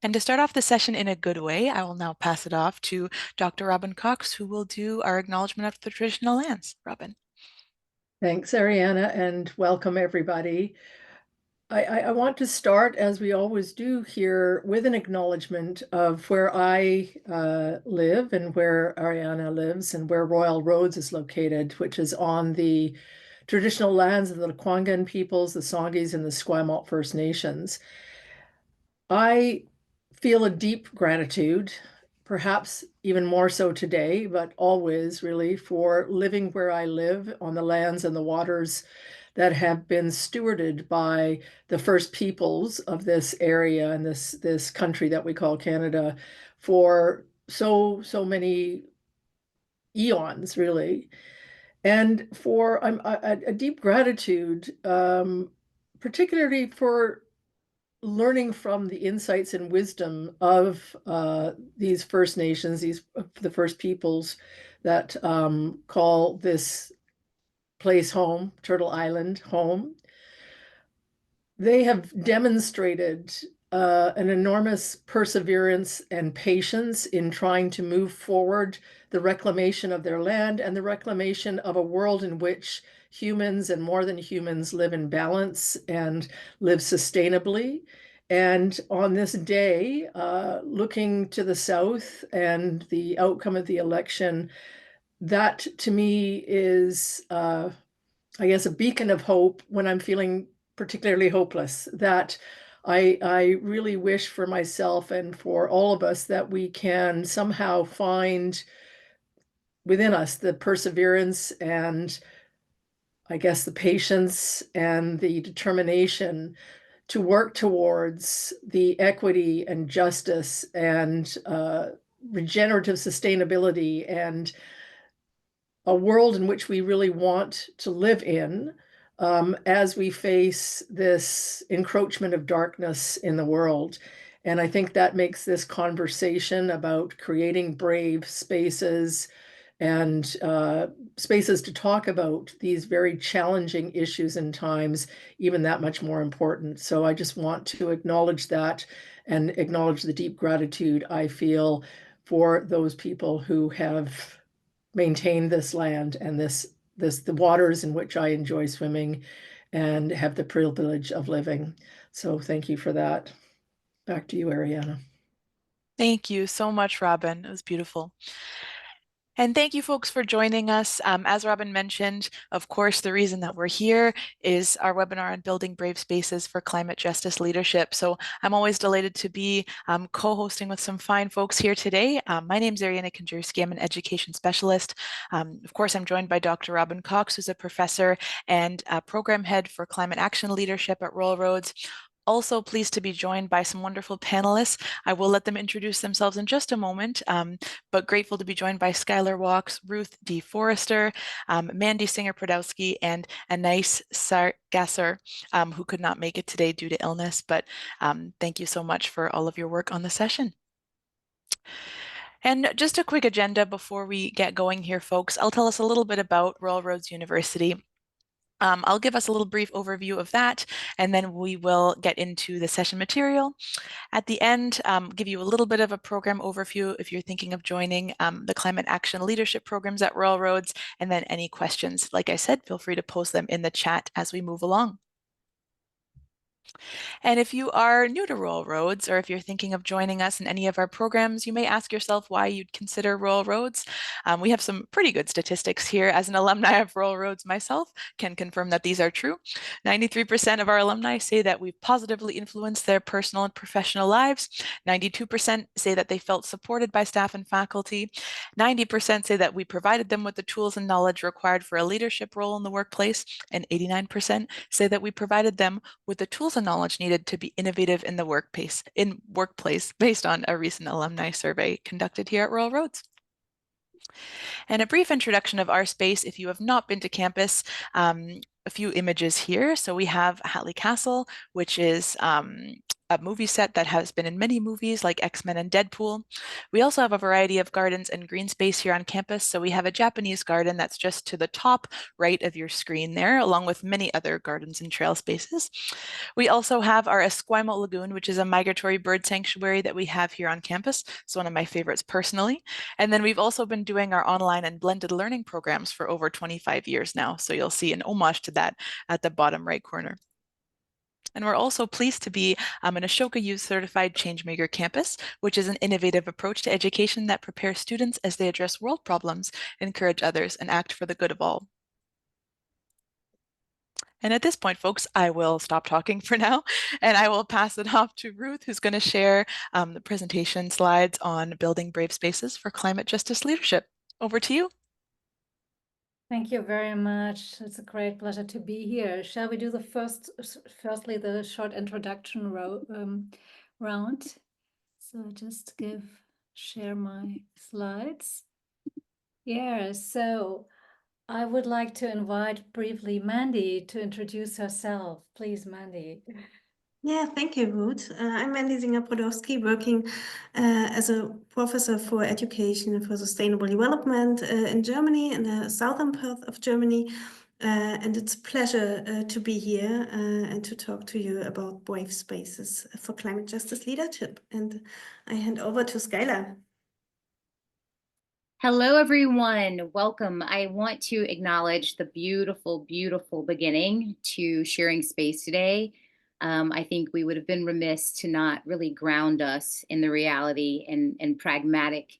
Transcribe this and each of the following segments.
And to start off the session in a good way, I will now pass it off to Dr. Robin Cox, who will do our acknowledgement of the traditional lands. Robin. Thanks, Ariana, and welcome everybody. I want to start, as we always do here, with an acknowledgement of where I live and where Ariana lives and where Royal Roads is located, which is on the traditional lands of the Lekwungen peoples, the Songhees, and the Esquimalt First Nations. I feel a deep gratitude, perhaps even more so today, but always really, for living where I live on the lands and the waters that have been stewarded by the first peoples of this area and this country that we call Canada for so many eons, really. And for a deep gratitude, particularly for learning from the insights and wisdom of these First Nations, the first peoples that call this place home, Turtle Island home. They have demonstrated an enormous perseverance and patience in trying to move forward the reclamation of their land and the reclamation of a world in which humans and more than humans live in balance and live sustainably. And on this day, looking to the south and the outcome of the election, that to me is I guess, a beacon of hope when I'm feeling particularly hopeless. That I really wish for myself and for all of us that we can somehow find within us the perseverance and I guess the patience and the determination to work towards the equity and justice and regenerative sustainability and a world in which we really want to live in as we face this encroachment of darkness in the world. And I think that makes this conversation about creating brave spaces and spaces to talk about these very challenging issues and times even that much more important. So I just want to acknowledge that and acknowledge the deep gratitude I feel for those people who have maintain this land and the waters in which I enjoy swimming and have the privilege of living. So thank you for that. Back to you, Ariana. Thank you so much, Robin. It was beautiful. And thank you folks for joining us. As Robin mentioned, of course, the reason that we're here is our webinar on building brave spaces for climate justice leadership. So I'm always delighted to be co-hosting with some fine folks here today. My name is Ariana Konjursky. I'm an education specialist. Of course, I'm joined by Dr. Robin Cox, who's a professor and a program head for climate action leadership at Royal Roads. Also pleased to be joined by some wonderful panelists. I will let them introduce themselves in just a moment, but grateful to be joined by Skylar Walks, Ruth D. Forrester, Mandy Singer-Prodowski, and Anais Gasser, who could not make it today due to illness, but thank you so much for all of your work on the session. And just a quick agenda before we get going here, folks. I'll tell us a little bit about Royal Roads University. I'll give us a little brief overview of that, and then we will get into the session material. At the end, give you a little bit of a program overview if you're thinking of joining the climate action leadership programs at Royal Roads, and then any questions, like I said, feel free to post them in the chat as we move along. And if you are new to Royal Roads, or if you're thinking of joining us in any of our programs, you may ask yourself why you'd consider Royal Roads. We have some pretty good statistics here. As an alumni of Royal Roads myself, can confirm that these are true. 93% of our alumni say that we've positively influenced their personal and professional lives. 92% say that they felt supported by staff and faculty. 90% say that we provided them with the tools and knowledge required for a leadership role in the workplace. And 89% say that we provided them with the tools and knowledge needed to be innovative in the workplace based on a recent alumni survey conducted here at Royal Roads. And a brief introduction of our space, if you have not been to campus, a few images here. So we have Hatley Castle, which is a movie set that has been in many movies like X-Men and Deadpool. We also have a variety of gardens and green space here on campus. So we have a Japanese garden that's just to the top right of your screen there, along with many other gardens and trail spaces. We also have our Esquimalt Lagoon, which is a migratory bird sanctuary that we have here on campus. It's one of my favorites personally. And then we've also been doing our online and blended learning programs for over 25 years now. So you'll see an homage to that at the bottom right corner. And we're also pleased to be an Ashoka U certified changemaker campus, which is an innovative approach to education that prepares students as they address world problems, encourage others, and act for the good of all. And at this point, folks, I will stop talking for now, and I will pass it off to Ruth, who's going to share the presentation slides on building brave spaces for climate justice leadership. Over to you. Thank you very much. It's a great pleasure to be here. Shall we do the firstly, the short introduction round? So just share my slides. Yeah, so I would like to invite briefly Mandy to introduce herself. Please, Mandy. Yeah, thank you, Ruth. I'm Mandy Zinger-Podolsky, working as a professor for education for sustainable development in Germany, in the southern part of Germany. And it's a pleasure to be here and to talk to you about brave spaces for climate justice leadership. And I hand over to Skylar. Hello, everyone. Welcome. I want to acknowledge the beautiful, beautiful beginning to sharing space today. I think we would have been remiss to not really ground us in the reality and pragmatic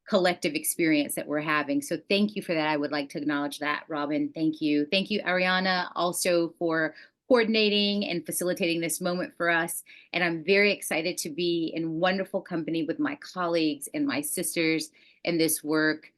collective experience that we're having. So thank you for that. I would like to acknowledge that, Robin. Thank you. Thank you, Ariana, also for coordinating and facilitating this moment for us. And I'm very excited to be in wonderful company with my colleagues and my sisters in this work,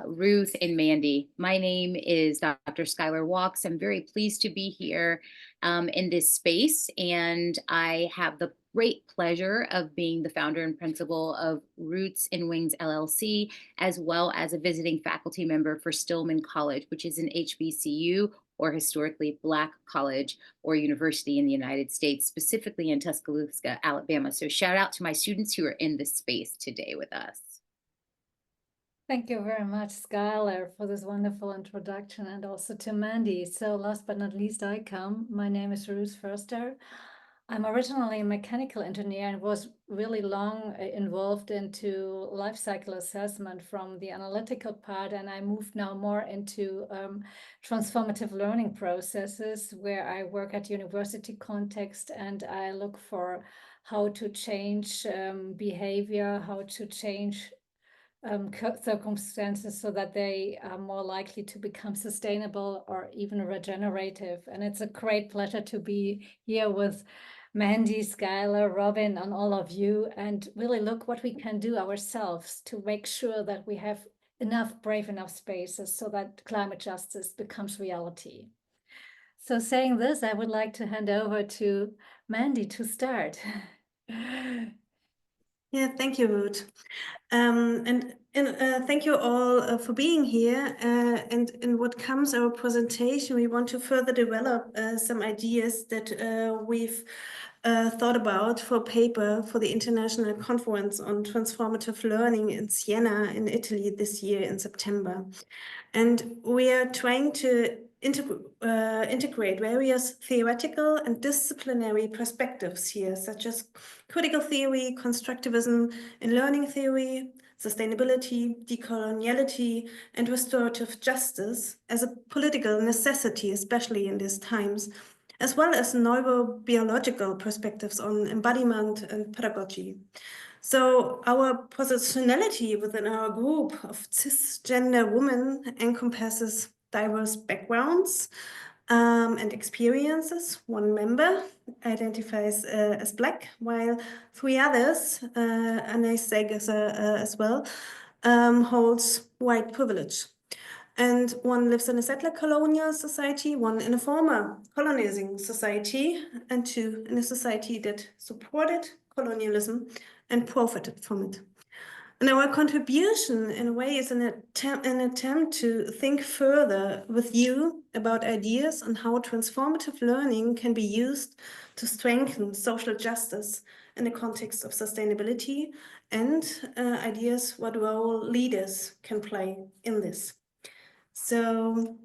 Ruth and Mandy. My name is Dr. Skylar Walks. I'm very pleased to be here in this space, and I have the great pleasure of being the founder and principal of Roots and Wings LLC, as well as a visiting faculty member for Stillman College, which is an HBCU or historically Black college or university in the United States, specifically in Tuscaloosa, Alabama. So shout out to my students who are in this space today with us. Thank you very much, Skylar, for this wonderful introduction, and also to Mandy. So last but not least, I come. My name is Ruth Förster. I'm originally a mechanical engineer and was really long involved into life cycle assessment from the analytical part, and I moved now more into transformative learning processes where I work at university context and I look for how to change behavior, how to change circumstances so that they are more likely to become sustainable or even regenerative. And it's a great pleasure to be here with Mandy, Skylar, Robin, and all of you, and really look what we can do ourselves to make sure that we have brave enough spaces so that climate justice becomes reality. So saying this, I would like to hand over to Mandy to start. Yeah, thank you, Ruth. And thank you all for being here. And in what comes our presentation, we want to further develop some ideas that we've thought about for a paper for the International Conference on Transformative Learning in Siena in Italy this year in September. And we are trying to integrate various theoretical and disciplinary perspectives here, such as critical theory, constructivism in learning theory, sustainability, decoloniality, and restorative justice as a political necessity, especially in these times, as well as neurobiological perspectives on embodiment and pedagogy. So our positionality within our group of cisgender women encompasses diverse backgrounds and experiences. One member identifies as Black, while three others, Anne Seg as well, holds white privilege. And one lives in a settler colonial society, one in a former colonizing society, and two in a society that supported colonialism and profited from it. And our contribution, in a way, is an attempt to think further with you about ideas on how transformative learning can be used to strengthen social justice in the context of sustainability, and ideas what role leaders can play in this. So,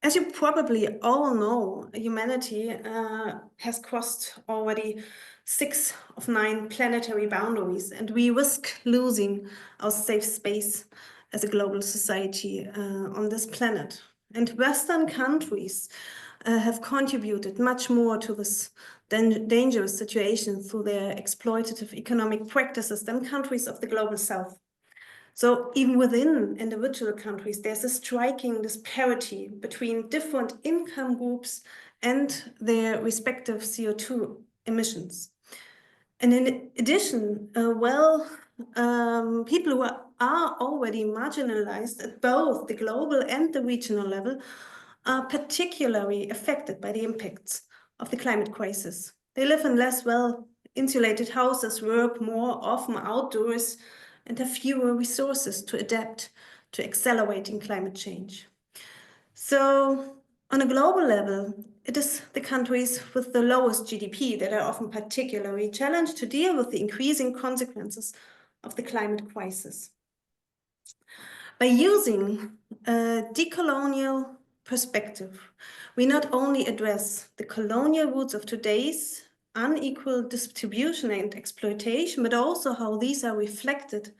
as you probably all know, humanity has crossed already 6 of 9 planetary boundaries, and we risk losing our safe space as a global society on this planet. And Western countries have contributed much more to this dangerous situation through their exploitative economic practices than countries of the global South. So even within individual countries, there's a striking disparity between different income groups and their respective CO2 emissions. And in addition, people who are already marginalized at both the global and the regional level are particularly affected by the impacts of the climate crisis. They live in less well-insulated houses, work more often outdoors, and have fewer resources to adapt to accelerating climate change. So on a global level, it is the countries with the lowest GDP that are often particularly challenged to deal with the increasing consequences of the climate crisis. By using a decolonial perspective, we not only address the colonial roots of today's unequal distribution and exploitation, but also how these are reflected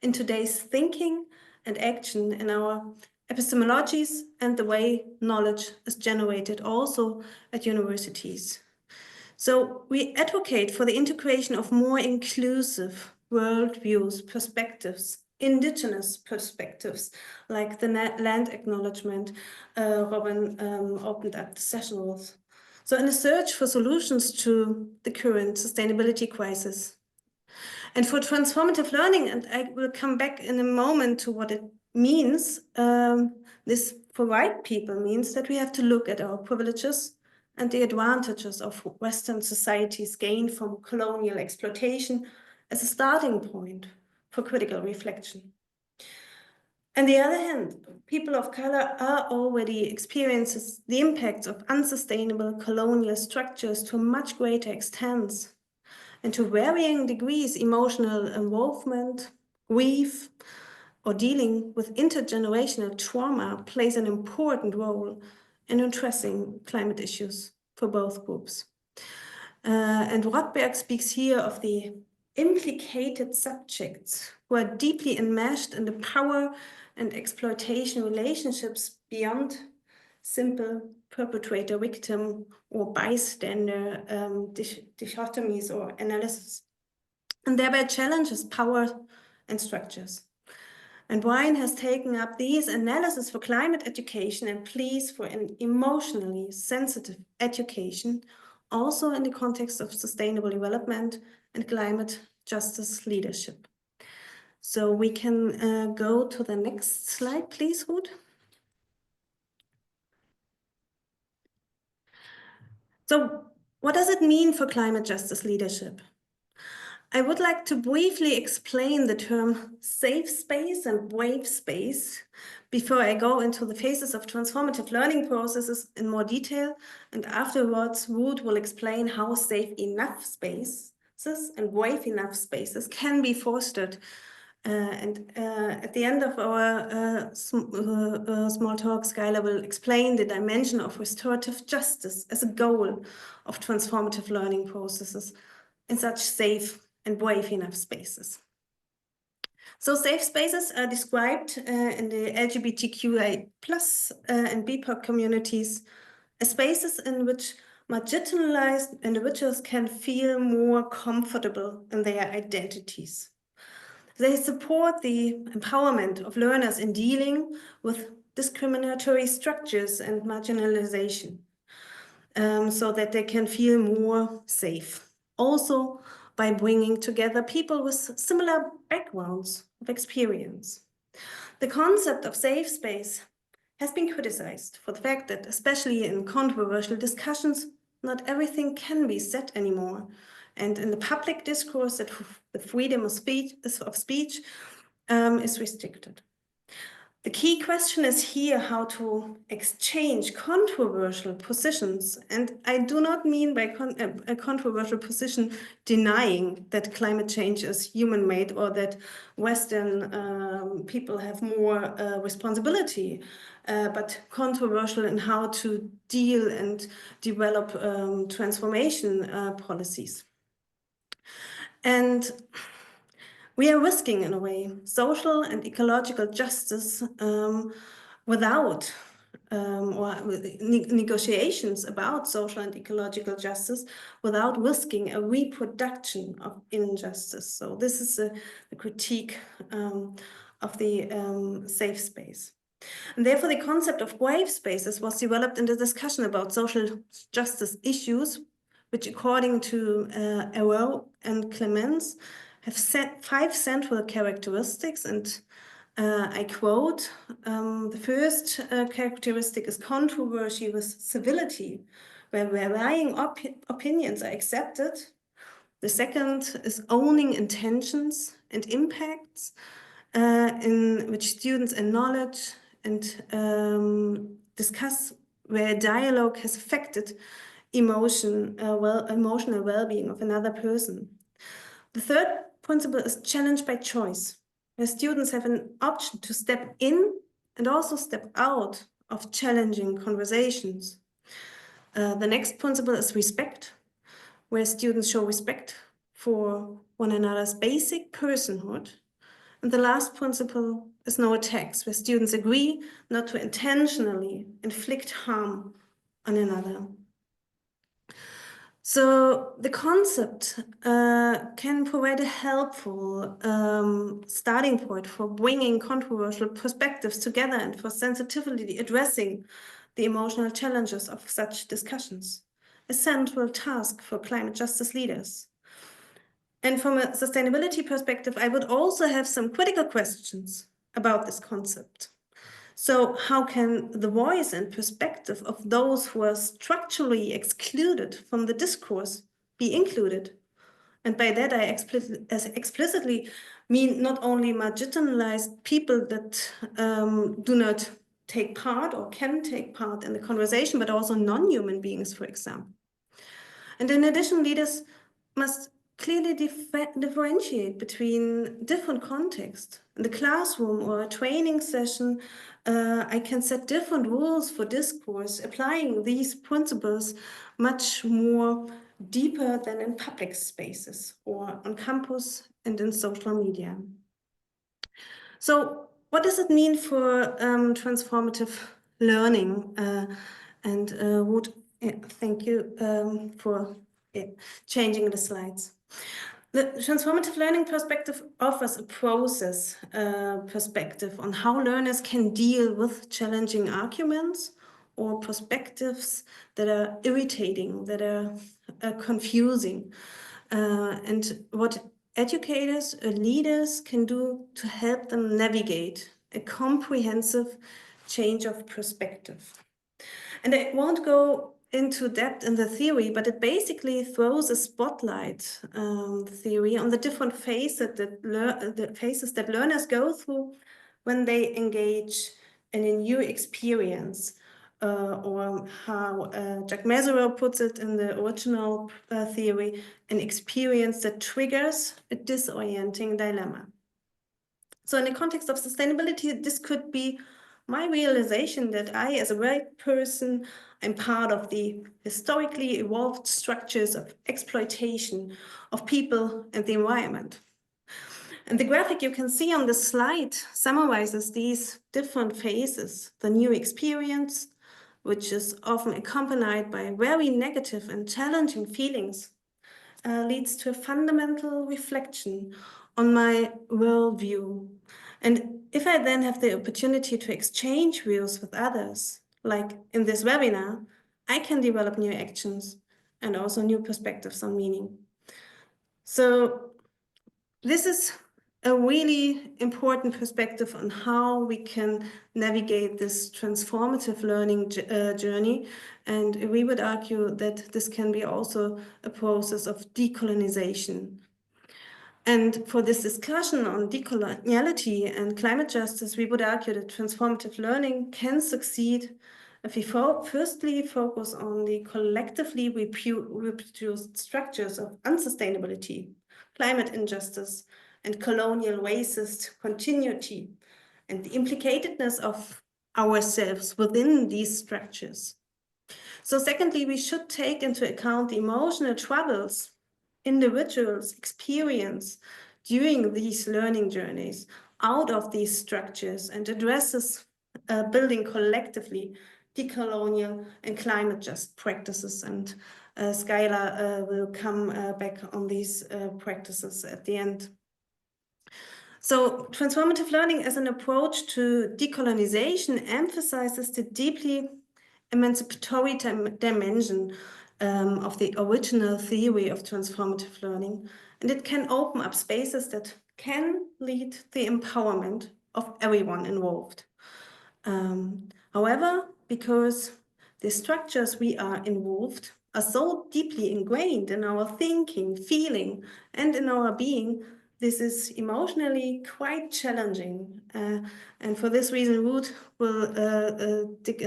in today's thinking and action in our epistemologies and the way knowledge is generated also at universities. So we advocate for the integration of more inclusive worldviews, perspectives, indigenous perspectives, like the land acknowledgement Robin opened up the session with. So in a search for solutions to the current sustainability crisis. And for transformative learning, and I will come back in a moment to what it means, this for white people means that we have to look at our privileges and the advantages of Western societies gained from colonial exploitation as a starting point for critical reflection. On the other hand, people of color are already experiencing the impacts of unsustainable colonial structures to a much greater extent, and to varying degrees emotional involvement, grief, or dealing with intergenerational trauma plays an important role in addressing climate issues for both groups. And Rothberg speaks here of the implicated subjects who are deeply enmeshed in the power and exploitation relationships beyond simple perpetrator-victim or bystander dichotomies or analysis, and thereby challenges power and structures. And Wine has taken up these analyses for climate education and pleas for an emotionally sensitive education, also in the context of sustainable development and climate justice leadership. So we can go to the next slide, please, Ruth. So what does it mean for climate justice leadership? I would like to briefly explain the term safe space and wave space before I go into the phases of transformative learning processes in more detail, and afterwards Ruth will explain how safe enough spaces and wave enough spaces can be fostered. At the end of our small talk, Skylar will explain the dimension of restorative justice as a goal of transformative learning processes in such safe and wave enough spaces. So safe spaces are described in the LGBTQI+ and BIPOC communities as spaces in which marginalized individuals can feel more comfortable in their identities. They support the empowerment of learners in dealing with discriminatory structures and marginalization, so that they can feel more safe. Also, by bringing together people with similar backgrounds of experience. The concept of safe space has been criticized for the fact that, especially in controversial discussions, not everything can be said anymore, And in the public discourse, that the freedom of speech is restricted. The key question is here how to exchange controversial positions. And I do not mean by a controversial position denying that climate change is human-made or that Western people have more responsibility, but controversial in how to deal and develop transformation policies. And we are risking, in a way, social and ecological justice without negotiations about social and ecological justice without risking a reproduction of injustice. So this is a critique of the safe space. And therefore, the concept of wave spaces was developed in the discussion about social justice issues, which, according to Arrow and Clemens, have set 5 central characteristics. And I quote, the first characteristic is controversy with civility, where varying opinions are accepted. The second is owning intentions and impacts, in which students acknowledge and discuss where dialogue has affected emotional well-being of another person. The third principle is challenge by choice, where students have an option to step in and also step out of challenging conversations. The next principle is respect, where students show respect for one another's basic personhood. And the last principle is no attacks, where students agree not to intentionally inflict harm on another. So the concept can provide a helpful starting point for bringing controversial perspectives together and for sensitively addressing the emotional challenges of such discussions, a central task for climate justice leaders. And from a sustainability perspective, I would also have some critical questions about this concept. So how can the voice and perspective of those who are structurally excluded from the discourse be included? And by that, I explicitly mean not only marginalized people that do not take part or can take part in the conversation, but also non-human beings, for example. And in addition, leaders must clearly differentiate between different contexts. In the classroom or a training session, I can set different rules for discourse, applying these principles much more deeper than in public spaces or on campus and in social media. So what does it mean for transformative learning? Thank you for changing the slides. The transformative learning perspective offers a process perspective on how learners can deal with challenging arguments or perspectives that are irritating, that are confusing, and what educators or leaders can do to help them navigate a comprehensive change of perspective. And I won't go into depth in the theory, but it basically throws a spotlight theory on the different phases that learners go through when they engage in a new experience, or how Jack Mesereau puts it in the original theory, an experience that triggers a disorienting dilemma. So in the context of sustainability, this could be my realization that I, as a white person, I'm part of the historically evolved structures of exploitation of people and the environment. And the graphic you can see on the slide summarizes these different phases. The new experience, which is often accompanied by very negative and challenging feelings, leads to a fundamental reflection on my worldview. And if I then have the opportunity to exchange views with others, like in this webinar, I can develop new actions and also new perspectives on meaning. So this is a really important perspective on how we can navigate this transformative learning journey. And we would argue that this can be also a process of decolonization. And for this discussion on decoloniality and climate justice, we would argue that transformative learning can succeed if we firstly focus on the collectively reproduced structures of unsustainability, climate injustice, and colonial racist continuity, and the implicatedness of ourselves within these structures. So secondly, we should take into account the emotional troubles individuals experience during these learning journeys out of these structures and addresses building collectively decolonial and climate just practices. And Skylar will come back on these practices at the end. So transformative learning as an approach to decolonization emphasizes the deeply emancipatory dimension of the original theory of transformative learning, and it can open up spaces that can lead the empowerment of everyone involved. However, because the structures we are involved are so deeply ingrained in our thinking, feeling, and in our being, this is emotionally quite challenging. And for this reason, Ruth will dig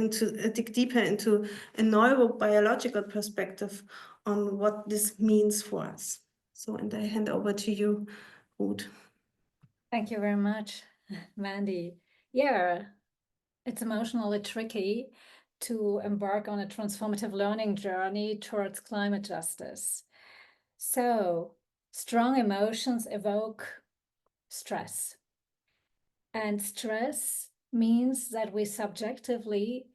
deeper into a neurobiological perspective on what this means for us. So, and I hand over to you, Ruth. Thank you very much, Mandy. Yeah, it's emotionally tricky to embark on a transformative learning journey towards climate justice. So, strong emotions evoke stress. And stress means that we subjectively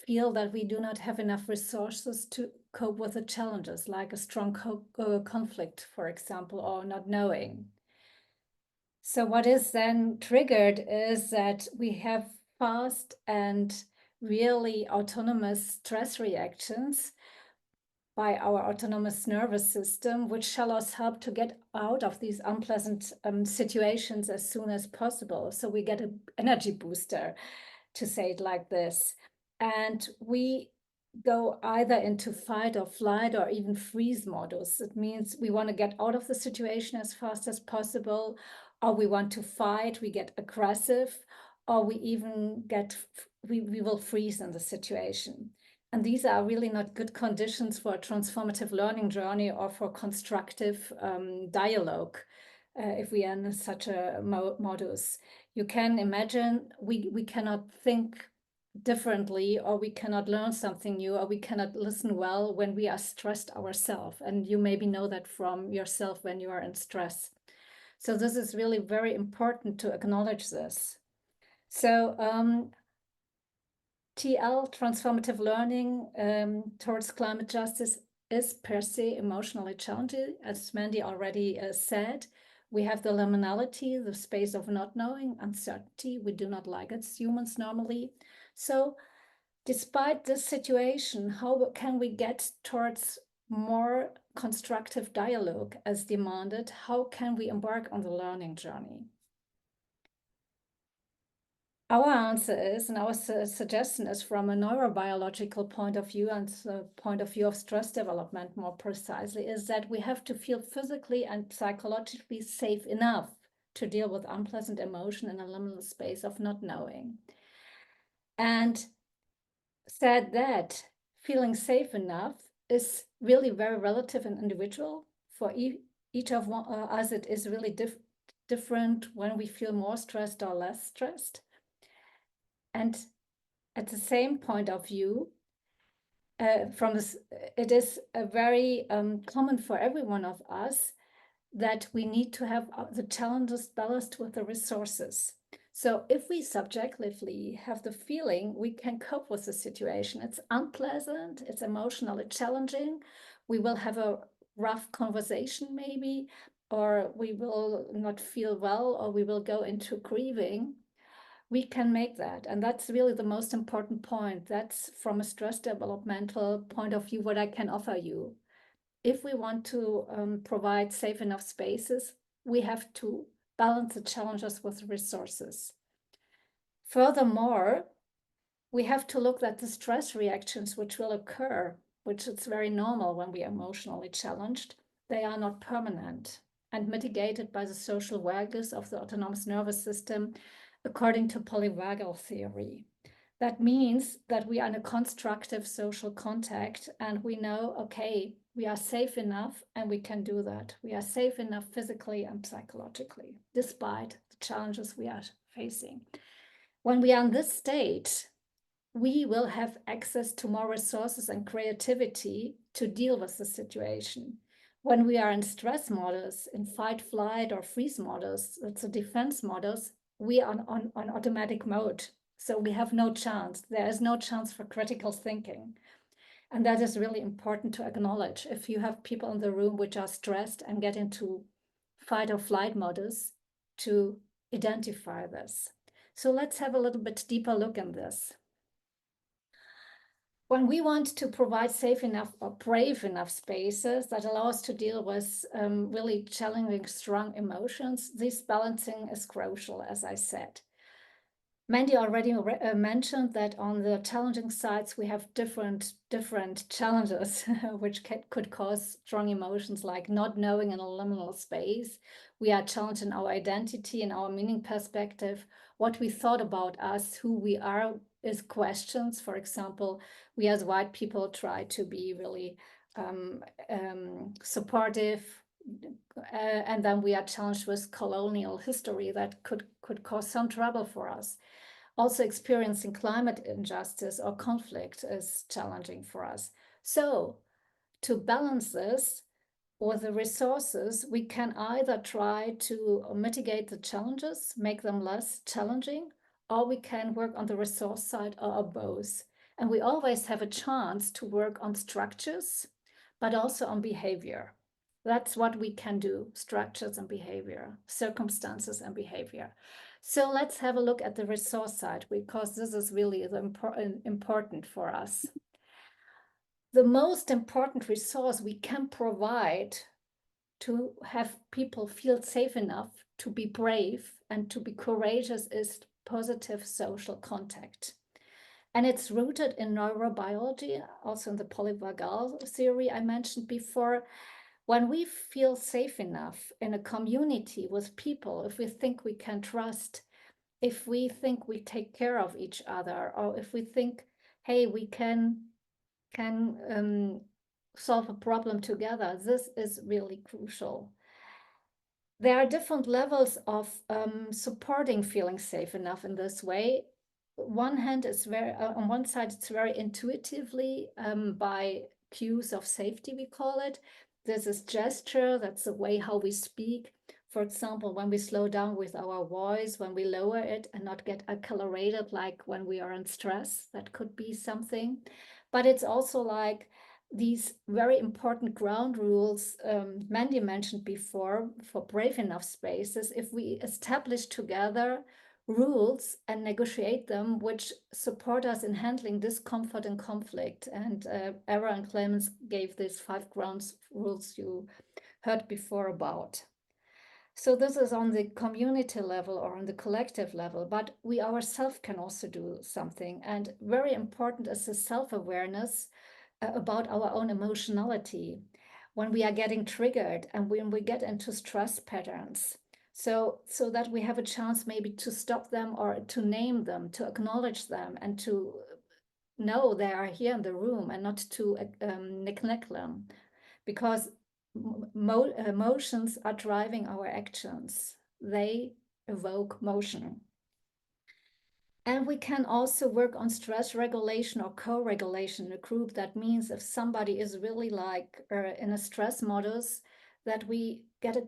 feel that we do not have enough resources to cope with the challenges, like a strong conflict, for example, or not knowing. So what is then triggered is that we have fast and really autonomous stress reactions by our autonomous nervous system, which shall us help to get out of these unpleasant situations as soon as possible. So we get an energy booster, to say it like this. And we go either into fight or flight or even freeze modus. It means we want to get out of the situation as fast as possible, or we want to fight, we get aggressive, or we even we will freeze in the situation. And these are really not good conditions for a transformative learning journey or for constructive dialogue if we are in such a modus. You can imagine we cannot think differently, or we cannot learn something new, or we cannot listen well when we are stressed ourselves. And you maybe know that from yourself when you are in stress. So this is really very important to acknowledge this. So TL, transformative learning towards climate justice, is per se emotionally challenging. As Mandy already said, we have the liminality, the space of not knowing, uncertainty. We do not like it as humans normally. So despite this situation, how can we get towards more constructive dialogue as demanded? How can we embark on the learning journey? Our answer is, and our suggestion is from a neurobiological point of view and the point of view of stress development more precisely, is that we have to feel physically and psychologically safe enough to deal with unpleasant emotion in a liminal space of not knowing. And said that feeling safe enough is really very relative and individual. For each of us, it is really different when we feel more stressed or less stressed. And at the same point of view, from this, it is a very common for every one of us that we need to have the challenges balanced with the resources. So if we subjectively have the feeling we can cope with the situation, it's unpleasant, it's emotionally challenging, we will have a rough conversation maybe, or we will not feel well, or we will go into grieving, we can make that. And that's really the most important point. That's from a stress developmental point of view, what I can offer you. If we want to provide safe enough spaces, we have to balance the challenges with resources. Furthermore, we have to look at the stress reactions which will occur, which is very normal when we are emotionally challenged. They are not permanent and mitigated by the social vagus of the autonomous nervous system according to polyvagal theory. That means that we are in a constructive social contact and we know, okay, we are safe enough and we can do that. We are safe enough physically and psychologically, despite the challenges we are facing. When we are in this state, we will have access to more resources and creativity to deal with the situation. When we are in stress models, in fight, flight, or freeze models, that's the defense models, we are on automatic mode. So we have no chance. There is no chance for critical thinking. And that is really important to acknowledge. If you have people in the room which are stressed and get into fight or flight modus, to identify this. So let's have a little bit deeper look in this. When we want to provide safe enough or brave enough spaces that allow us to deal with really challenging, strong emotions, this balancing is crucial, as I said. Mandy already mentioned that on the challenging sides, we have different challenges, which could cause strong emotions like not knowing an liminal space. We are challenged in our identity and our meaning perspective. What we thought about us, who we are, is questions. For example, we as white people try to be really supportive, and then we are challenged with colonial history that could cause some trouble for us. Also, experiencing climate injustice or conflict is challenging for us. So, to balance this with the resources, we can either try to mitigate the challenges, make them less challenging, or we can work on the resource side or both. And we always have a chance to work on structures, but also on behavior. That's what we can do, structures and behavior, circumstances and behavior. So let's have a look at the resource side, because this is really the important for us. The most important resource we can provide to have people feel safe enough to be brave and to be courageous is positive social contact. And it's rooted in neurobiology, also in the polyvagal theory I mentioned before. When we feel safe enough in a community with people, if we think we can trust, if we think we take care of each other, or if we think, hey, we can solve a problem together, this is really crucial. There are different levels of supporting feeling safe enough in this way. On one side, it's very intuitively by cues of safety, we call it. There's this gesture, that's the way how we speak. For example, when we slow down with our voice, when we lower it and not get accelerated like when we are in stress, that could be something. But it's also like these very important ground rules Mandy mentioned before for brave enough spaces. If we establish together rules and negotiate them, which support us in handling discomfort and conflict. And Era and Clemens gave these 5 ground rules you heard before about. So this is on the community level or on the collective level, but we ourselves can also do something. And very important is the self-awareness about our own emotionality when we are getting triggered and when we get into stress patterns. So that we have a chance maybe to stop them or to name them, to acknowledge them, and to know they are here in the room and not to neglect them, because emotions are driving our actions. They evoke motion. And we can also work on stress regulation or co-regulation in a group. That means if somebody is really like in a stress modus, that we get a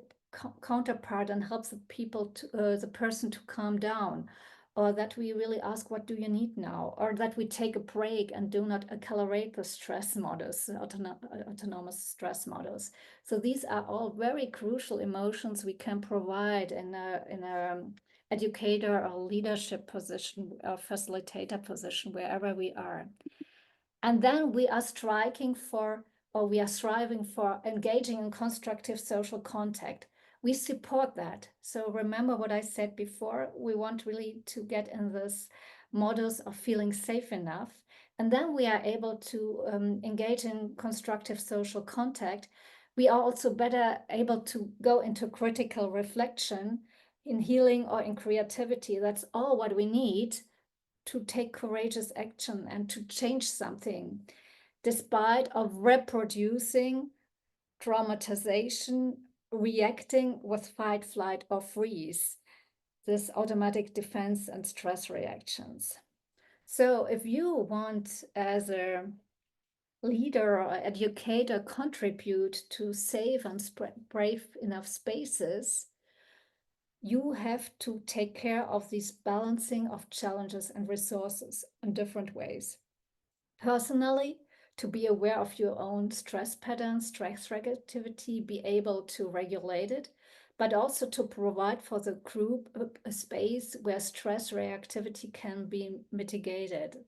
counterpart and helps the person to calm down, or that we really ask, what do you need now? Or that we take a break and do not accelerate the stress modus, autonomous stress modus. So these are all very crucial emotions we can provide in a educator or leadership position or facilitator position, wherever we are. And then we are striving for engaging in constructive social contact. we support that. So remember what I said before, we want really to get in this modus of feeling safe enough. And then we are able to engage in constructive social contact. We are also better able to go into critical reflection in healing or in creativity. That's all what we need to take courageous action and to change something, despite of reproducing traumatization, reacting with fight, flight, or freeze, this automatic defense and stress reactions. So if you want, as a leader or educator, contribute to safe and brave enough spaces, you have to take care of this balancing of challenges and resources in different ways. Personally, to be aware of your own stress patterns, stress reactivity, be able to regulate it, but also to provide for the group a space where stress reactivity can be mitigated.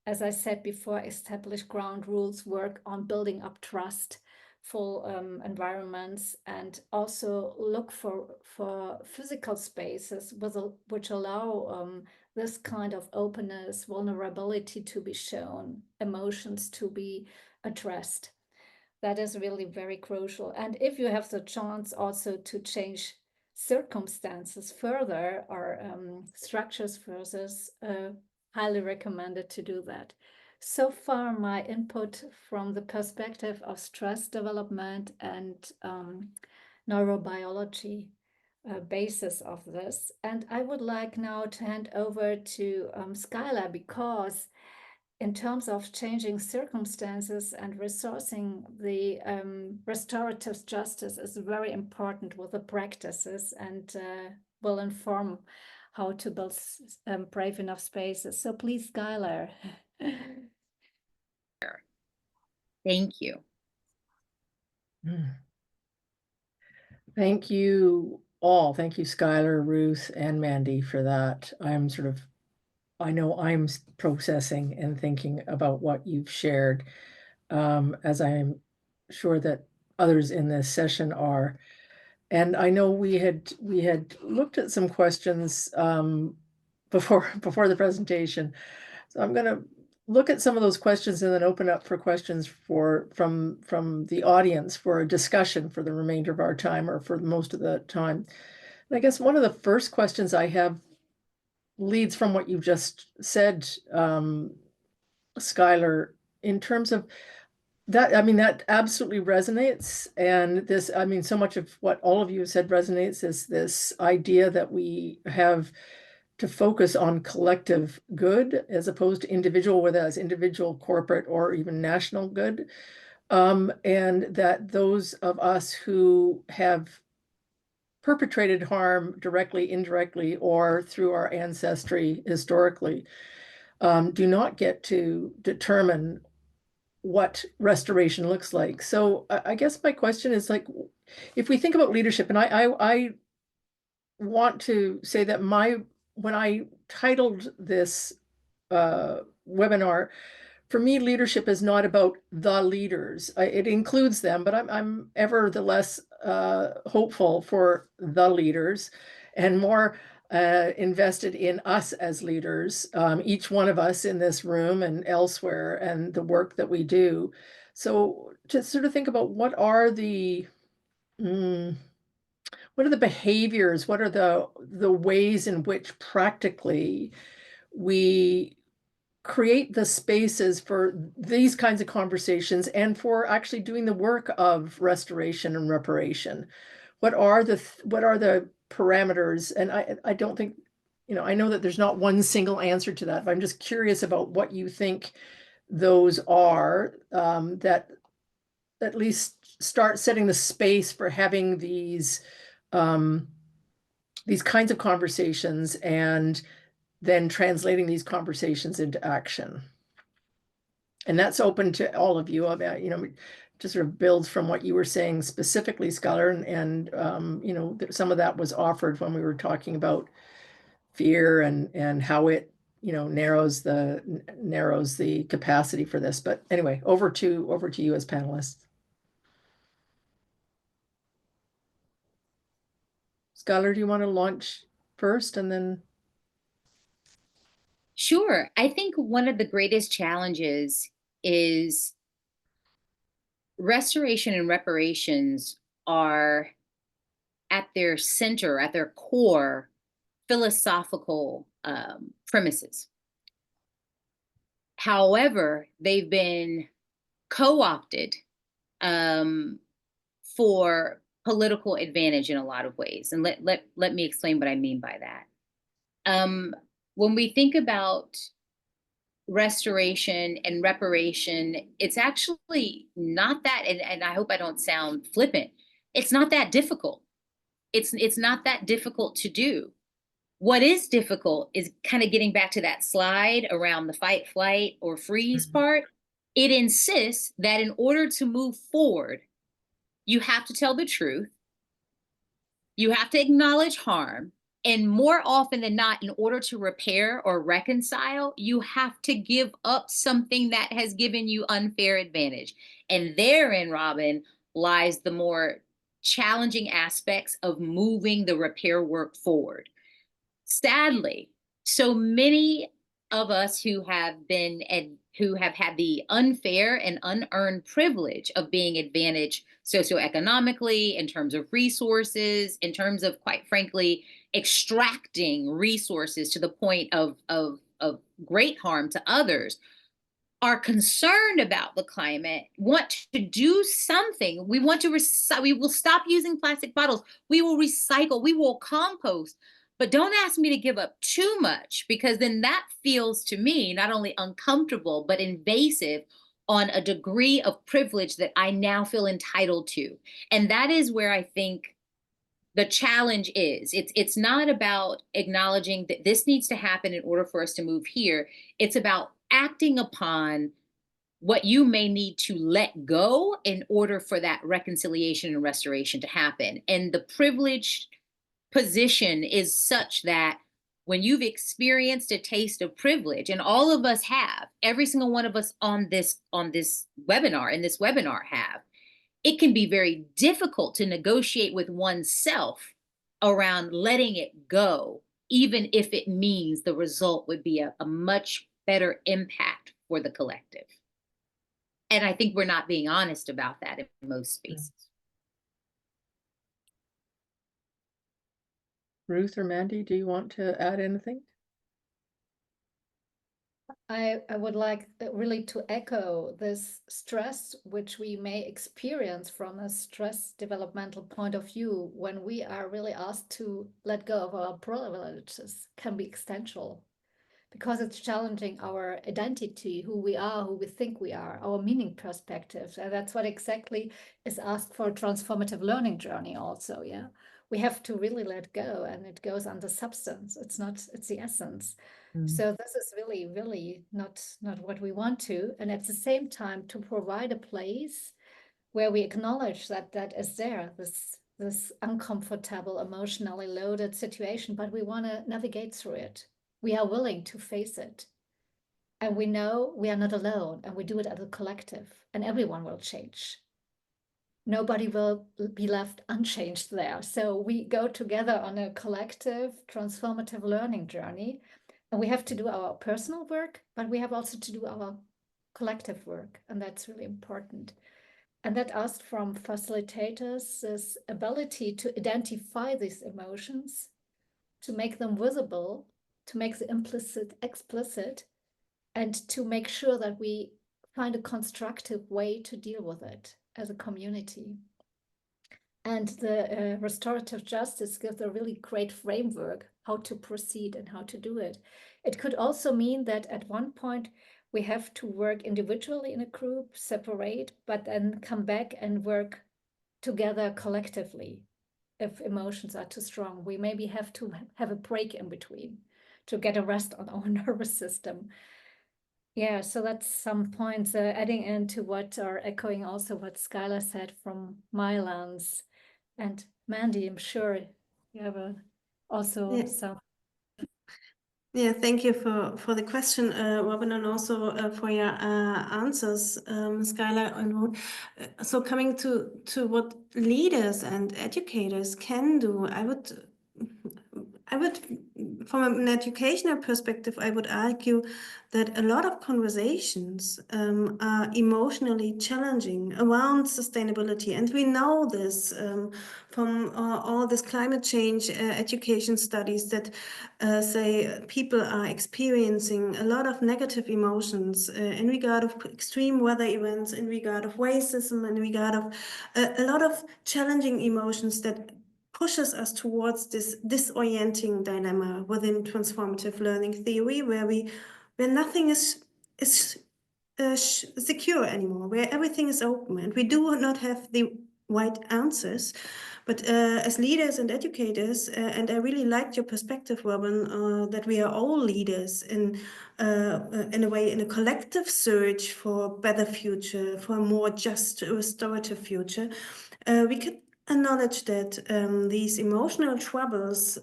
As I said before, establish ground rules, work on building up trust for environments, and also look for physical spaces which allow this kind of openness, vulnerability to be shown, emotions to be addressed. That is really very crucial. And if you have the chance also to change circumstances further or structures further, highly recommended to do that. So far, my input from the perspective of stress development and neurobiology basis of this. And I would like now to hand over to Skylar, because in terms of changing circumstances and resourcing, the restorative justice is very important with the practices and will inform how to build brave enough spaces. So please, Skylar. Thank you. Thank you all. Thank you, Skylar, Ruth, and Mandy, for that. I know I'm processing and thinking about what you've shared, as I'm sure that others in this session are. And I know we had looked at some questions before the presentation. So I'm going to look at some of those questions and then open up for questions from the audience for a discussion for the remainder of our time, or for most of the time. And I guess one of the first questions I have leads from what you just said, Skylar, in terms of that. I mean, that absolutely resonates. And this, I mean, so much of what all of you have said resonates, is this idea that we have to focus on collective good as opposed to individual, whether that's individual, corporate, or even national good. And that those of us who have perpetrated harm directly, indirectly, or through our ancestry historically, do not get to determine what restoration looks like. So I guess my question is, like, if we think about leadership, and I want to say that when I titled this webinar, for me, leadership is not about the leaders. It includes them, but I'm ever the less hopeful for the leaders, and more invested in us as leaders, each one of us in this room and elsewhere, and the work that we do. So to sort of think about what are the behaviors, what are the ways in which practically we create the spaces for these kinds of conversations and for actually doing the work of restoration and reparation. What are the parameters? And I don't think, I know that there's not one single answer to that, but I'm just curious about what you think those are, that at least start setting the space for having these kinds of conversations, and then translating these conversations into action. And that's open to all of you. About, just sort of builds from what you were saying specifically, Skylar, and some of that was offered when we were talking about fear and how it narrows the capacity for this. But anyway, over to you as panelists. Skylar, do you want to launch first and then? Sure. I think one of the greatest challenges is restoration and reparations are at their center, at their core, philosophical premises. However, they've been co-opted for political advantage in a lot of ways. And let me explain what I mean by that. When we think about restoration and reparation, it's actually not that, and I hope I don't sound flippant, it's not that difficult. It's not that difficult to do. What is difficult is kind of getting back to that slide around the fight, flight, or freeze part. It insists that in order to move forward, you have to tell the truth, you have to acknowledge harm, and more often than not, in order to repair or reconcile, you have to give up something that has given you unfair advantage. And therein, Robin, lies the more challenging aspects of moving the repair work forward. Sadly, so many of us who have had the unfair and unearned privilege of being advantaged socioeconomically, in terms of resources, in terms of, quite frankly, extracting resources to the point of great harm to others, are concerned about the climate, want to do something. We want to we will stop using plastic bottles. We will recycle, we will compost. But don't ask me to give up too much, because then that feels to me not only uncomfortable, but invasive on a degree of privilege that I now feel entitled to. And that is where I think the challenge is. It's not about acknowledging that this needs to happen in order for us to move here. It's about acting upon what you may need to let go in order for that reconciliation and restoration to happen. And the privileged position is such that when you've experienced a taste of privilege, and all of us have, every single one of us on this webinar, in this webinar have, it can be very difficult to negotiate with oneself around letting it go, even if it means the result would be a much better impact for the collective. And I think we're not being honest about that in most spaces. Ruth or Mandy, do you want to add anything? I would like really to echo this stress which we may experience from a stress developmental point of view when we are really asked to let go of our privileges, can be existential, because it's challenging our identity, who we are, who we think we are, our meaning perspectives. And that's what exactly is asked for a transformative learning journey also, yeah. We have to really let go, and it goes on the substance. It's the essence. So this is really, really not what we want to. And at the same time, to provide a place where we acknowledge that that is there, this uncomfortable, emotionally loaded situation, but we want to navigate through it. We are willing to face it. And we know we are not alone, and we do it as a collective, and everyone will change. Nobody will be left unchanged there. So we go together on a collective, transformative learning journey. And we have to do our personal work, but we have also to do our collective work. And that's really important. And that asks from facilitators this ability to identify these emotions, to make them visible, to make the implicit explicit, and to make sure that we find a constructive way to deal with it as a community. And the restorative justice gives a really great framework how to proceed and how to do it. It could also mean that at one point we have to work individually in a group, separate, but then come back and work together collectively. If emotions are too strong, we maybe have to have a break in between to get a rest on our nervous system. Yeah, so that's some points adding into what are echoing also what Skylar said from my lens. And Mandy, I'm sure you have also some. Yeah, thank you for the question, Robin, and also for your answers, Skylar and Ruth. So coming to what leaders and educators can do, I would I would, from an educational perspective, I would argue that a lot of conversations are emotionally challenging around sustainability. And we know this from all this climate change education studies that say people are experiencing a lot of negative emotions in regard of extreme weather events, in regard of racism, in regard of a lot of challenging emotions that pushes us towards this disorienting dilemma within transformative learning theory, where nothing is secure anymore, where everything is open, and we do not have the right answers. But as leaders and educators, and I really liked your perspective, Robin, that we are all leaders in a way, in a collective search for a better future, for a more just, restorative future. We could acknowledge that these emotional troubles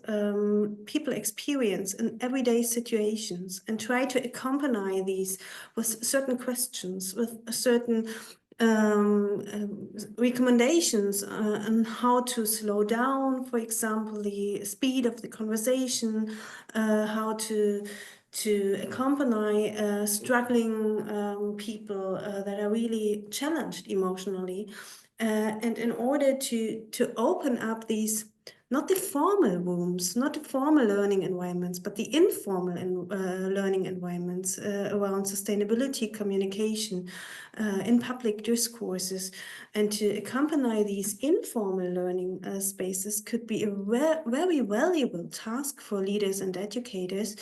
people experience in everyday situations, and try to accompany these with certain questions, with certain recommendations on how to slow down, for example, the speed of the conversation, how to accompany struggling people that are really challenged emotionally. And in order to open up these, not the formal rooms, not the formal learning environments, but the informal learning environments around sustainability communication in public discourses, and to accompany these informal learning spaces could be a very valuable task for leaders and educators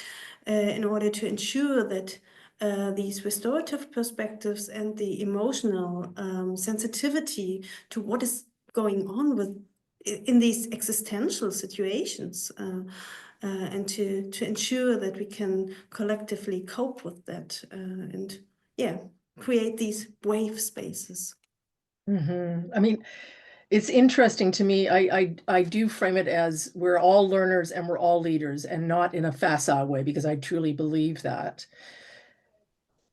in order to ensure that these restorative perspectives and the emotional sensitivity to what is going on in these existential situations, and to ensure that we can collectively cope with that, and create these brave spaces. I mean, it's interesting to me. I do frame it as we're all learners and we're all leaders, and not in a facile way, because I truly believe that.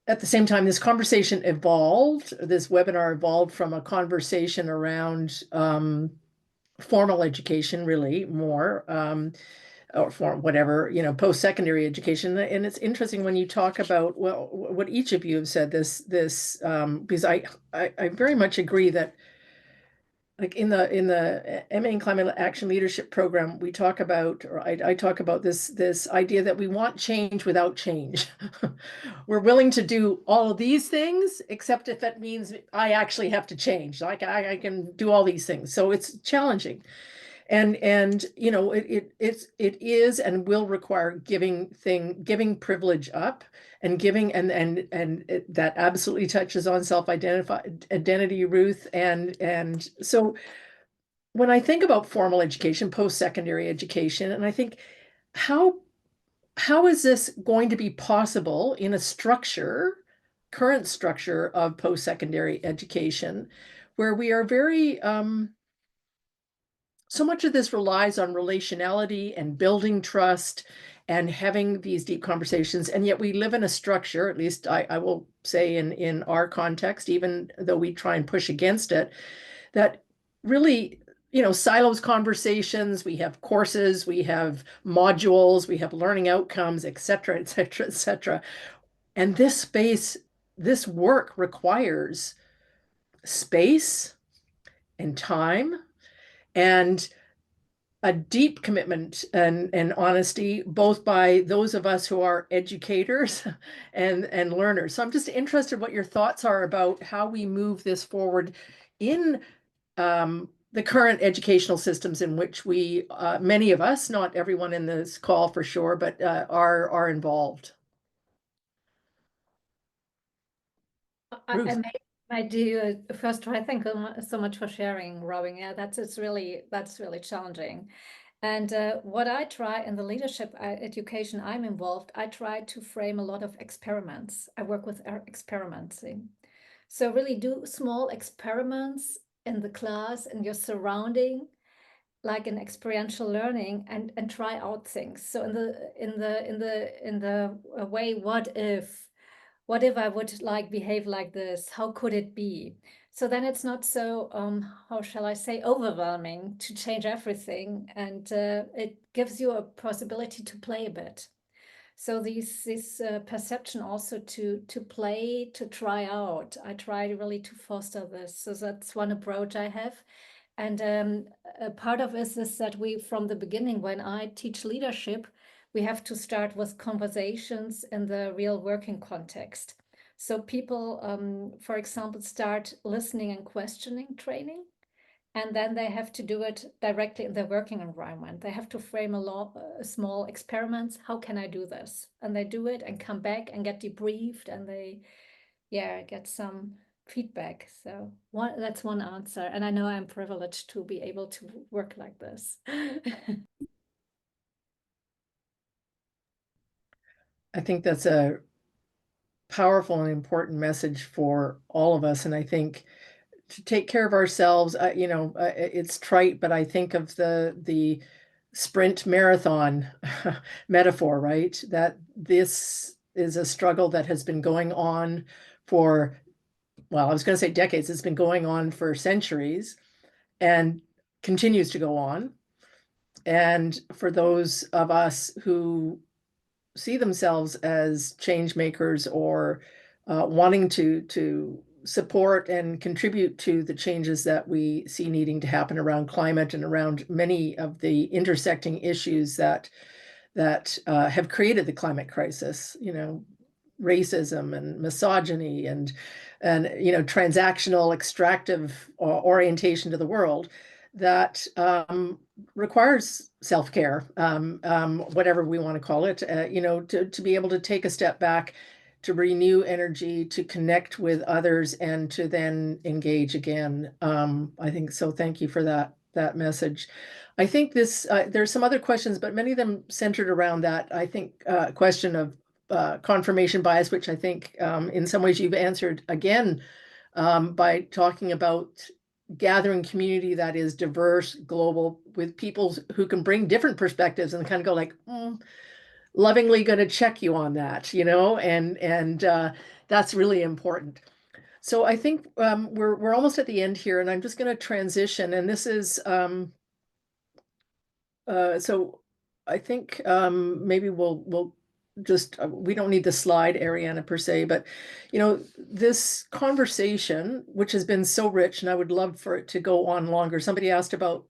At the same time, this conversation evolved, this webinar evolved from a conversation around formal education, really more, or for whatever, post-secondary education. And it's interesting when you talk about, well, what each of you have said, this because I very much agree that, like in the MA in Climate Action Leadership Program, we talk about, or I talk about this idea that we want change without change. We're willing to do all of these things, except if it means I actually have to change. Like I can do all these things. So it's challenging. And it is and will require giving privilege up, and giving, and that absolutely touches on identity, Ruth. And so when I think about formal education, post-secondary education, and I think how is this going to be possible in a current structure of post-secondary education, where we are very so much of this relies on relationality and building trust and having these deep conversations. And yet we live in a structure, at least I will say in our context, even though we try and push against it, that really, silos conversations, we have courses, we have modules, we have learning outcomes, et cetera, et cetera, et cetera. And this work requires space and time, and a deep commitment and honesty, both by those of us who are educators and learners. So I'm just interested what your thoughts are about how we move this forward in the current educational systems in which we, many of us, not everyone in this call for sure, but are involved. Ruth. I do first. I thank you so much for sharing, Robin. Yeah, that's really challenging. And what I try in the leadership education I'm involved, I try to frame a lot of experiments. I work with experimenting. So really do small experiments in the class, in your surrounding, like an experiential learning, and try out things. So in the way, what if I would behave like this? How could it be? So then it's not so, how shall I say, overwhelming to change everything. And it gives you a possibility to play a bit. So this perception also to play, to try out. I try really to foster this. So that's one approach I have. And a part of it is that we, from the beginning, when I teach leadership, we have to start with conversations in the real working context. So people, for example, start listening and questioning training, and then they have to do it directly in their working environment. They have to frame small experiments. How can I do this? And they do it and come back and get debriefed, and they, get some feedback. So that's one answer. And I know I'm privileged to be able to work like this. I think that's a powerful and important message for all of us. And I think to take care of ourselves, it's trite, but I think of the sprint marathon metaphor, right? That this is a struggle that has been going on for, well, I was going to say decades. It's been going on for centuries and continues to go on. And for those of us who see themselves as change makers or wanting to support and contribute to the changes that we see needing to happen around climate and around many of the intersecting issues that have created the climate crisis, racism and misogyny and transactional extractive orientation to the world that requires self-care, whatever we want to call it, to be able to take a step back, to renew energy, to connect with others, and to then engage again. I think so. Thank you for that message. I think there's some other questions, but many of them centered around that, I think, question of confirmation bias, which I think in some ways you've answered again by talking about gathering community that is diverse, global, with people who can bring different perspectives and kind of go like, lovingly going to check you on that, and that's really important. So I think we're almost at the end here, and I'm just going to transition. And this is so I think maybe we'll just we don't need the slide, Ariana, per se, but this conversation, which has been so rich, and I would love for it to go on longer. Somebody asked about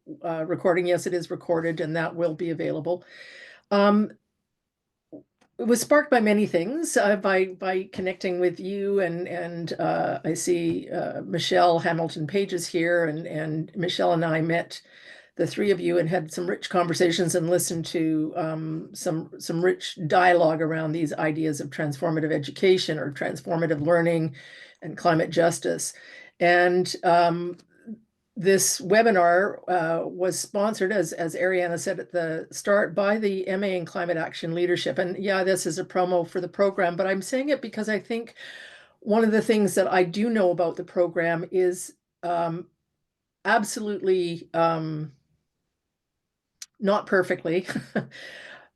recording. Yes, it is recorded, and that will be available. It was sparked by many things, by connecting with you, and I see Michelle Hamilton Page is here, and Michelle and I met, the three of you, and had some rich conversations and listened to some rich dialogue around these ideas of transformative education or transformative learning and climate justice. And this webinar was sponsored, as Ariana said at the start, by the MA in Climate Action Leadership. And yeah, this is a promo for the program, but I'm saying it because I think one of the things that I do know about the program is absolutely not perfectly,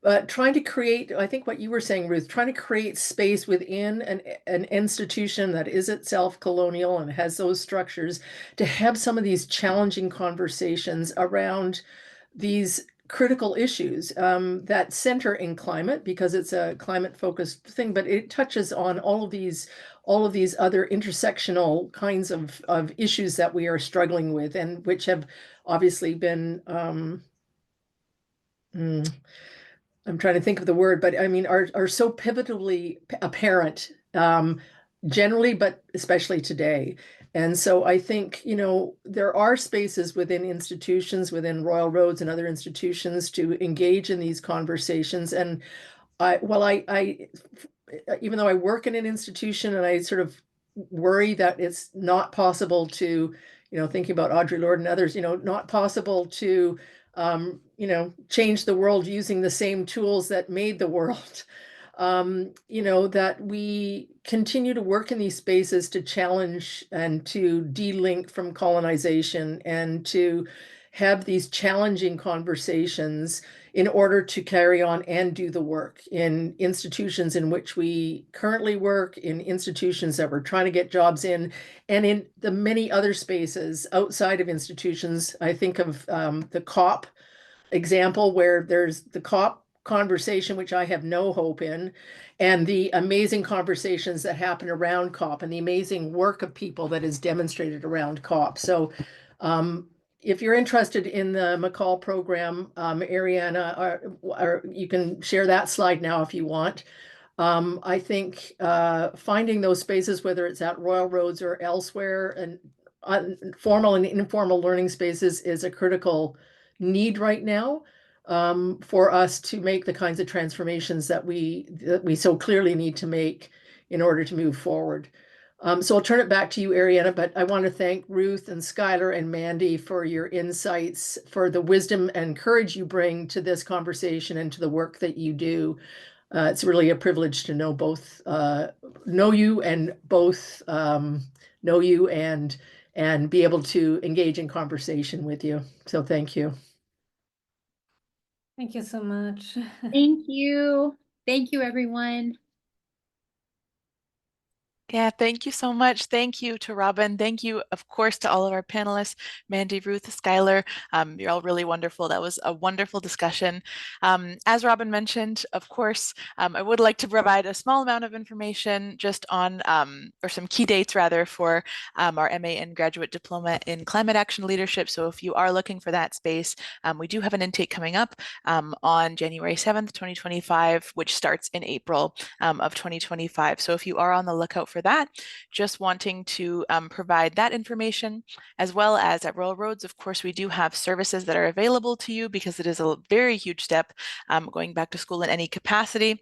but trying to create, I think what you were saying, Ruth, trying to create space within an institution that is itself colonial and has those structures to have some of these challenging conversations around these critical issues that center in climate, because it's a climate focused thing, but it touches on all of these other intersectional kinds of issues that we are struggling with, and which have obviously been I'm trying to think of the word, but I mean, are so pivotally apparent generally, but especially today. And so I think, there are spaces within institutions, within Royal Roads and other institutions, to engage in these conversations. And I even though I work in an institution, and I sort of worry that it's not possible to, thinking about Audre Lorde and others, not possible to change the world using the same tools that made the world. That we continue to work in these spaces to challenge and to de-link from colonization, and to have these challenging conversations in order to carry on and do the work in institutions in which we currently work, in institutions that we're trying to get jobs in, and in the many other spaces outside of institutions. I think of the COP example where there's the COP conversation, which I have no hope in, and the amazing conversations that happen around COP and the amazing work of people that is demonstrated around COP. So if you're interested in the McCall program, Ariana, or you can share that slide now if you want. I think finding those spaces, whether it's at Royal Roads or elsewhere, and formal and informal learning spaces is a critical need right now for us to make the kinds of transformations that we so clearly need to make in order to move forward. So I'll turn it back to you, Ariana, but I want to thank Ruth and Skylar and Mandy for your insights, for the wisdom and courage you bring to this conversation and to the work that you do. It's really a privilege to know both, know you and both know you and be able to engage in conversation with you. So thank you. Thank you so much. Thank you. Thank you, everyone. Yeah, thank you so much. Thank you to Robin. Thank you, of course, to all of our panelists, Mandy, Ruth, Skylar. You're all really wonderful. That was a wonderful discussion. As Robin mentioned, of course, I would like to provide a small amount of information just on, or some key dates rather, for our MA and graduate diploma in climate action leadership. So if you are looking for that space, we do have an intake coming up on January 7th, 2025, which starts in April of 2025. So if you are on the lookout for that, just wanting to provide that information, as well as at Royal Roads, of course, we do have services that are available to you because it is a very huge step going back to school in any capacity.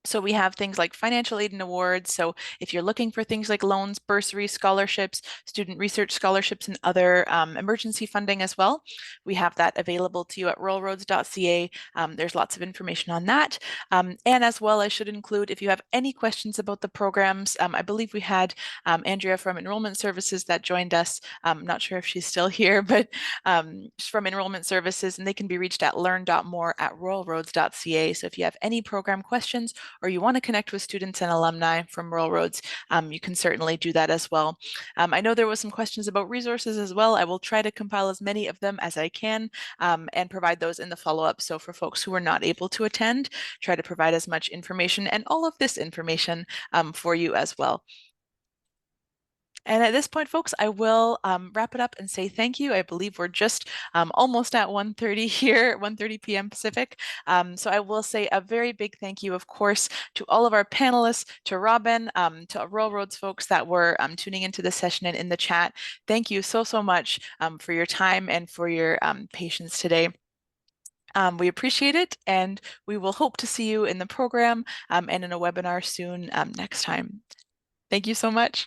So we have things like financial aid and awards. So if you're looking for things like loans, bursaries, scholarships, student research scholarships, and other emergency funding as well, we have that available to you at royalroads.ca. There's lots of information on that. And as well, I should include, if you have any questions about the programs, I believe we had Andrea from Enrollment Services that joined us. I'm not sure if she's still here, but she's from Enrollment Services, and they can be reached at learn.more@royalroads.ca. So if you have any program questions, or you want to connect with students and alumni from Royal Roads, you can certainly do that as well. I know there was some questions about resources as well. I will try to compile as many of them as I can and provide those in the follow-up. So for folks who are not able to attend, try to provide as much information and all of this information for you as well. And at this point, folks, I will wrap it up and say thank you. I believe we're just almost at 1:30 here, 1:30 p.m. Pacific. So I will say a very big thank you, of course, to all of our panelists, to Robin, to Royal Roads folks that were tuning into this session and in the chat. Thank you so, so much for your time and for your patience today. We appreciate it, and we will hope to see you in the program and in a webinar soon next time. Thank you so much.